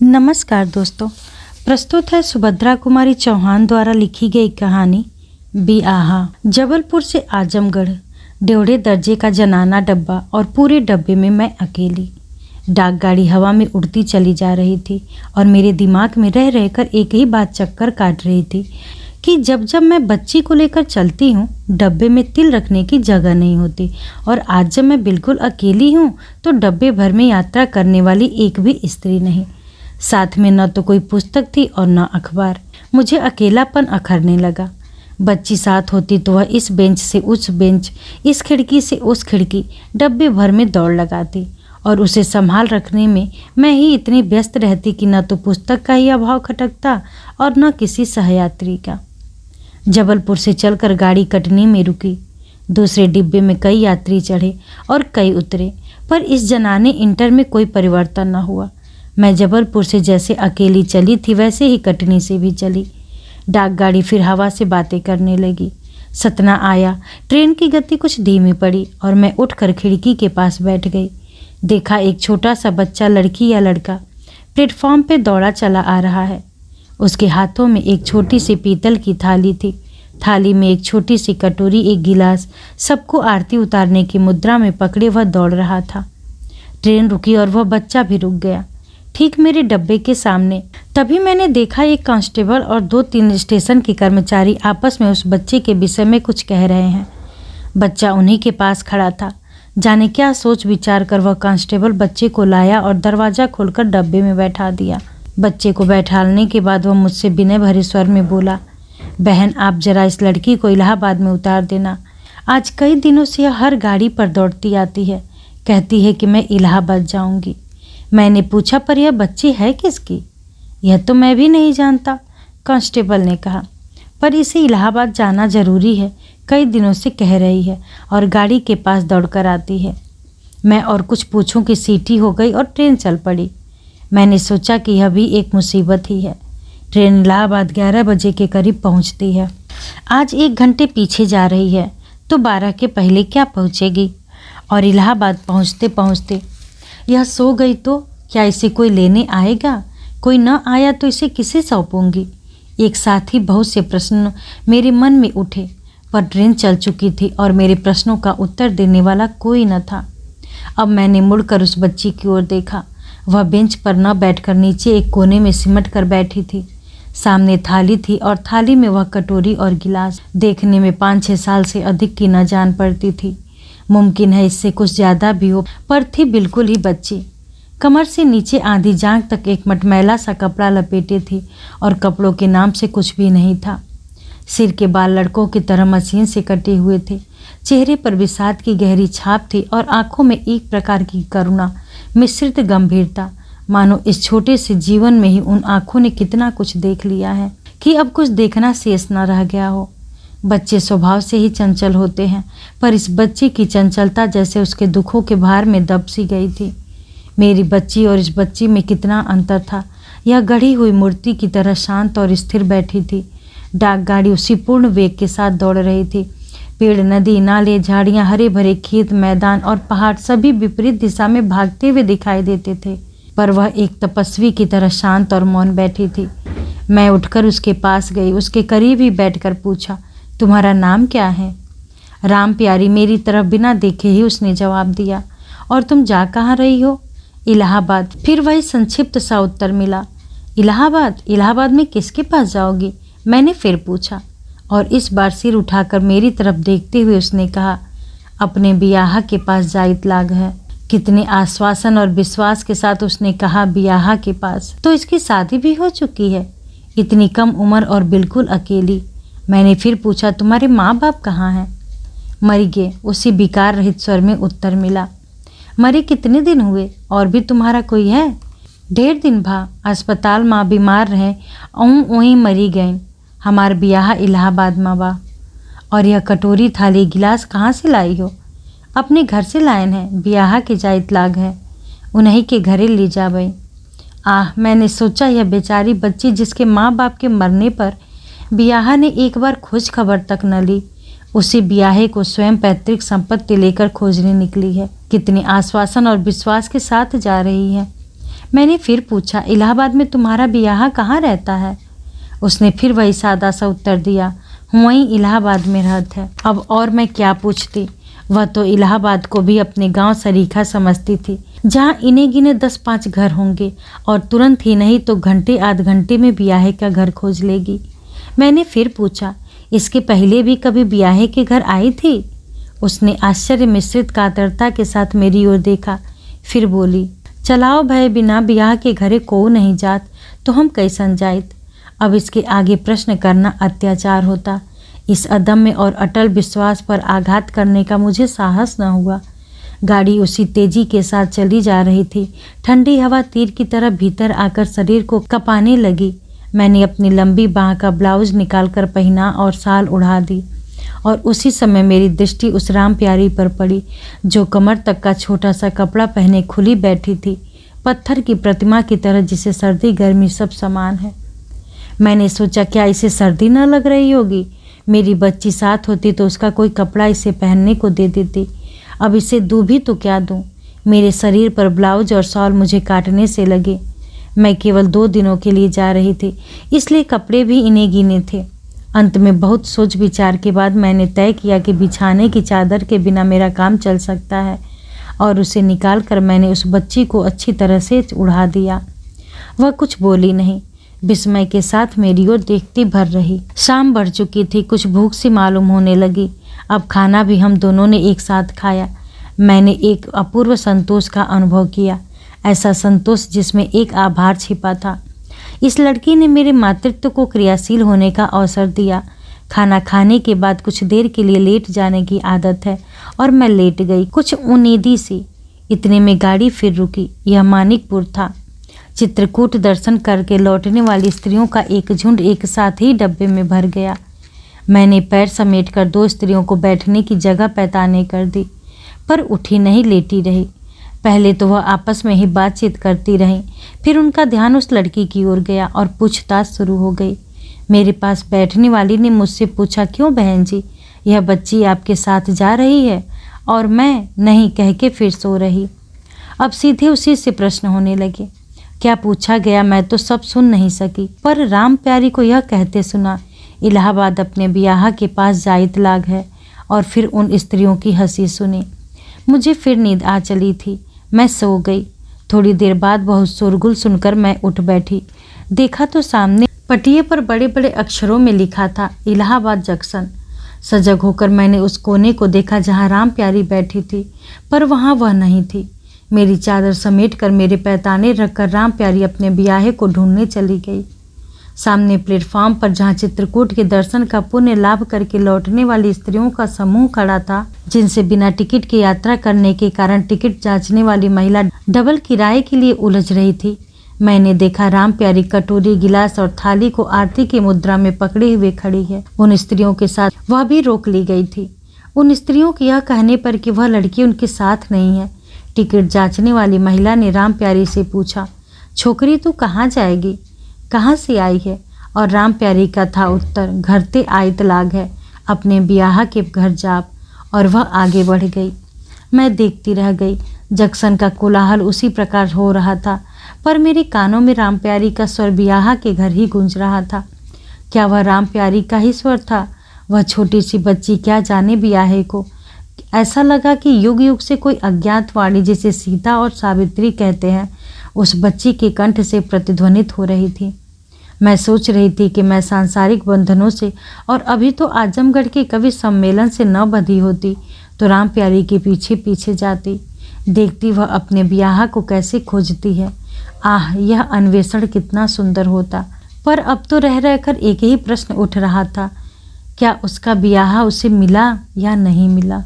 नमस्कार दोस्तों, प्रस्तुत है सुभद्रा कुमारी चौहान द्वारा लिखी गई कहानी बिआहा। जबलपुर से आजमगढ़, 1.5 दर्जे का जनाना डब्बा और पूरे डब्बे में मैं अकेली। डाक गाड़ी हवा में उड़ती चली जा रही थी और मेरे दिमाग में रह रहकर एक ही बात चक्कर काट रही थी कि जब जब मैं बच्ची को लेकर चलती हूँ, डब्बे में तिल रखने की जगह नहीं होती, और आज जब मैं बिल्कुल अकेली हूँ तो डब्बे भर में यात्रा करने वाली एक भी स्त्री नहीं। साथ में न तो कोई पुस्तक थी और न अखबार। मुझे अकेलापन अखरने लगा। बच्ची साथ होती तो वह इस बेंच से उस बेंच, इस खिड़की से उस खिड़की, डब्बे भर में दौड़ लगाती, और उसे संभाल रखने में मैं ही इतनी व्यस्त रहती कि न तो पुस्तक का ही अभाव खटकता और न किसी सहयात्री का। जबलपुर से चलकर गाड़ी कटनी में रुकी। दूसरे डिब्बे में कई यात्री चढ़े और कई उतरे, पर इस जनाने इंटर में कोई परिवर्तन न हुआ। मैं जबलपुर से जैसे अकेली चली थी वैसे ही कटनी से भी चली। डाक गाड़ी फिर हवा से बातें करने लगी। सतना आया। ट्रेन की गति कुछ धीमी पड़ी और मैं उठकर खिड़की के पास बैठ गई। देखा एक छोटा सा बच्चा, लड़की या लड़का, प्लेटफॉर्म पे दौड़ा चला आ रहा है। उसके हाथों में एक छोटी सी पीतल की थाली थी। थाली में एक छोटी सी कटोरी, एक गिलास, सबको आरती उतारने की मुद्रा में पकड़े वह दौड़ रहा था। ट्रेन रुकी और वह बच्चा भी रुक गया, ठीक मेरे डब्बे के सामने। तभी मैंने देखा एक कांस्टेबल और 2-3 स्टेशन के कर्मचारी आपस में उस बच्चे के विषय में कुछ कह रहे हैं। बच्चा उन्हीं के पास खड़ा था। जाने क्या सोच विचार कर वह कांस्टेबल बच्चे को लाया और दरवाज़ा खोलकर डब्बे में बैठा दिया। बच्चे को बैठाने के बाद वह मुझसे विनय भरे स्वर में बोला, बहन आप जरा इस लड़की को इलाहाबाद में उतार देना। आज कई दिनों से यह हर गाड़ी पर दौड़ती आती है, कहती है कि मैं इलाहाबाद जाऊंगी। मैंने पूछा, पर यह बच्ची है किसकी? यह तो मैं भी नहीं जानता, कांस्टेबल ने कहा, पर इसे इलाहाबाद जाना जरूरी है, कई दिनों से कह रही है और गाड़ी के पास दौड़कर आती है। मैं और कुछ पूछूं कि सीटी हो गई और ट्रेन चल पड़ी। मैंने सोचा कि यह भी एक मुसीबत ही है। ट्रेन इलाहाबाद 11 बजे के करीब पहुंचती है। आज 1 घंटे पीछे जा रही है तो 12 के पहले क्या पहुंचेगी? और इलाहाबाद पहुंचते पहुंचते यह सो गई तो क्या इसे कोई लेने आएगा? कोई न आया तो इसे किसे सौंपूंगी? एक साथ ही बहुत से प्रश्न मेरे मन में उठे, पर ट्रेन चल चुकी थी और मेरे प्रश्नों का उत्तर देने वाला कोई न था। अब मैंने मुड़कर उस बच्ची की ओर देखा। वह बेंच पर न बैठकर नीचे एक कोने में सिमट कर बैठी थी। सामने थाली थी और थाली में वह कटोरी और गिलास। देखने में 5-6 साल से अधिक की न जान पड़ती थी। मुमकिन है इससे कुछ ज़्यादा भी हो, पर थी बिल्कुल ही बच्ची। कमर से नीचे आधी जांघ तक एक मटमैला सा कपड़ा लपेटे थी और कपड़ों के नाम से कुछ भी नहीं था। सिर के बाल लड़कों की तरह मशीन से कटे हुए थे। चेहरे पर विषाद की गहरी छाप थी और आंखों में एक प्रकार की करुणा मिश्रित गंभीरता, मानो इस छोटे से जीवन में ही उन आंखों ने कितना कुछ देख लिया है कि अब कुछ देखना शेष न रह गया हो। बच्चे स्वभाव से ही चंचल होते हैं, पर इस बच्ची की चंचलता जैसे उसके दुखों के भार में दब सी गई थी। मेरी बच्ची और इस बच्ची में कितना अंतर था। यह गढ़ी हुई मूर्ति की तरह शांत और स्थिर बैठी थी। डाक गाड़ी उसी पूर्ण वेग के साथ दौड़ रही थी। पेड़, नदी, नाले, झाड़ियाँ, हरे भरे खेत, मैदान और पहाड़ सभी विपरीत दिशा में भागते हुए दिखाई देते थे, पर वह एक तपस्वी की तरह शांत और मौन बैठी थी। मैं उठकर उसके पास गई। उसके करीब ही बैठकर पूछा, तुम्हारा नाम क्या है? राम प्यारी, मेरी तरफ बिना देखे ही उसने जवाब दिया। और तुम जा कहाँ रही हो? इलाहाबाद। फिर वही संक्षिप्त सा उत्तर मिला। इलाहाबाद? इलाहाबाद में किसके पास जाओगी? मैंने फिर पूछा, और इस बार सिर उठाकर मेरी तरफ देखते हुए उसने कहा, अपने बियाह के पास जा इतलाग है। कितने आश्वासन और विश्वास के साथ उसने कहा, बियाह के पास? तो इसकी शादी भी हो चुकी है? इतनी कम उम्र और बिल्कुल अकेली। मैंने फिर पूछा, तुम्हारे माँ बाप कहाँ हैं? मर गए, उसी विकार रहित स्वर में उत्तर मिला। मरे कितने दिन हुए? और भी तुम्हारा कोई है? 1.5 दिन भा। अस्पताल माँ बीमार रहे, वहीं मरी गई। हमार बियाह इलाहाबाद माँ बा। और यह कटोरी, थाली, गिलास कहाँ से लाई हो? अपने घर से लायन है, बियाह के जा इतलाग है, उन्हीं के घरे ले जा गई। मैंने सोचा यह बेचारी बच्ची जिसके माँ बाप के मरने पर बियाह ने एक बार खोज खबर तक न ली, उसी ब्याहे को स्वयं पैतृक संपत्ति लेकर खोजने निकली है। कितने आश्वासन और विश्वास के साथ जा रही है। मैंने फिर पूछा, इलाहाबाद में तुम्हारा बियाह कहाँ रहता है? उसने फिर वही सादा सा उत्तर दिया, वहीं इलाहाबाद में रहता है। अब और मैं क्या पूछती, वह तो इलाहाबाद को भी अपने गांव सरीखा समझती थी, जहां इन्हें गिने 10-5 घर होंगे और तुरंत ही नहीं तो घंटे आध घंटे में ब्याहे का घर खोज लेगी। मैंने फिर पूछा, इसके पहले भी कभी ब्याहे के घर आई थी? उसने आश्चर्य मिश्रित कातरता के साथ मेरी ओर देखा, फिर बोली, चलाओ भय बिना ब्याह के घरे को नहीं जात, तो हम कैसन जाइत। अब इसके आगे प्रश्न करना अत्याचार होता। इस अदम्य और अटल विश्वास पर आघात करने का मुझे साहस न हुआ। गाड़ी उसी तेजी के साथ चली जा रही थी। ठंडी हवा तीर की तरह भीतर आकर शरीर को कपाने लगी। मैंने अपनी लंबी बाह का ब्लाउज निकालकर पहना और शाल उड़ा दी, और उसी समय मेरी दृष्टि उस राम प्यारी पर पड़ी, जो कमर तक का छोटा सा कपड़ा पहने खुली बैठी थी, पत्थर की प्रतिमा की तरह, जिसे सर्दी गर्मी सब समान है। मैंने सोचा, क्या इसे सर्दी न लग रही होगी? मेरी बच्ची साथ होती तो उसका कोई कपड़ा इसे पहनने को दे देती। अब इसे दूँ भी तो क्या दूँ? मेरे शरीर पर ब्लाउज और शॉल मुझे काटने से लगे। मैं केवल 2 दिनों के लिए जा रही थी, इसलिए कपड़े भी इन्हें गिने थे। अंत में बहुत सोच विचार के बाद मैंने तय किया कि बिछाने की चादर के बिना मेरा काम चल सकता है, और उसे निकालकर मैंने उस बच्ची को अच्छी तरह से उड़ा दिया। वह कुछ बोली नहीं, विस्मय के साथ मेरी ओर देखती भर रही। शाम बढ़ चुकी थी, कुछ भूख सी मालूम होने लगी। अब खाना भी हम दोनों ने एक साथ खाया। मैंने एक अपूर्व संतोष का अनुभव किया, ऐसा संतोष जिसमें एक आभार छिपा था। इस लड़की ने मेरे मातृत्व को क्रियाशील होने का अवसर दिया। खाना खाने के बाद कुछ देर के लिए लेट जाने की आदत है, और मैं लेट गई, कुछ उम्मीदी सी। इतने में गाड़ी फिर रुकी। यह मानिकपुर था। चित्रकूट दर्शन करके लौटने वाली स्त्रियों का एक झुंड एक साथ ही डब्बे में भर गया। मैंने पैर समेटकर 2 स्त्रियों को बैठने की जगह पैताने कर दी, पर उठी नहीं, लेटी रही। पहले तो वह आपस में ही बातचीत करती रहीं, फिर उनका ध्यान उस लड़की की ओर गया और पूछताछ शुरू हो गई। मेरे पास बैठने वाली ने मुझसे पूछा, क्यों बहन जी, यह बच्ची आपके साथ जा रही है? और मैं नहीं कह के फिर सो रही। अब सीधे उसी से प्रश्न होने लगे। क्या पूछा गया मैं तो सब सुन नहीं सकी, पर राम प्यारी को यह कहते सुना, इलाहाबाद अपने बियाह के पास जाइत लाग है। और फिर उन स्त्रियों की हंसी सुनी। मुझे फिर नींद आ चली थी। मैं सो गई। थोड़ी देर बाद बहुत शोरगुल सुनकर मैं उठ बैठी। देखा तो सामने पटिये पर बड़े बड़े अक्षरों में लिखा था, इलाहाबाद जंक्शन। सजग होकर मैंने उस कोने को देखा जहाँ राम प्यारी बैठी थी, पर वहाँ वह नहीं थी। मेरी चादर समेटकर मेरे पैताने रखकर राम प्यारी अपने ब्याहे को ढूंढने चली गई। सामने प्लेटफॉर्म पर जहाँ चित्रकूट के दर्शन का पुण्य लाभ करके लौटने वाली स्त्रियों का समूह खड़ा था, जिनसे बिना टिकट की यात्रा करने के कारण टिकट जांचने वाली महिला डबल किराए के लिए उलझ रही थी, मैंने देखा राम प्यारी कटोरी, गिलास और थाली को आरती की मुद्रा में पकड़े हुए खड़ी है। उन स्त्रियों के साथ वह भी रोक ली गई थी। उन स्त्रियों के यह कहने पर कि वह लड़की उनके साथ नहीं है, टिकट जांचने वाली महिला ने राम प्यारी से पूछा, छोकरी तू कहाँ जाएगी, कहाँ से आई है? और राम प्यारी का था उत्तर, घर ते आयत लाग है, अपने ब्याह के घर जाप। और वह आगे बढ़ गई। मैं देखती रह गई। जंक्शन का कोलाहल उसी प्रकार हो रहा था, पर मेरे कानों में राम प्यारी का स्वर ब्याह के घर ही गूंज रहा था। क्या वह राम प्यारी का ही स्वर था? वह छोटी सी बच्ची क्या जाने ब्याहे को। ऐसा लगा कि युग युग से कोई अज्ञात वाणी, जिसे सीता और सावित्री कहते हैं, उस बच्ची के कंठ से प्रतिध्वनित हो रही थी। मैं सोच रही थी कि मैं सांसारिक बंधनों से और अभी तो आजमगढ़ के कवि सम्मेलन से न बंधी होती तो राम प्यारी के पीछे पीछे जाती, देखती वह अपने ब्याह को कैसे खोजती है। आह, यह अन्वेषण कितना सुंदर होता। पर अब तो रह रहकर एक ही प्रश्न उठ रहा था, क्या उसका ब्याह उसे मिला या नहीं मिला।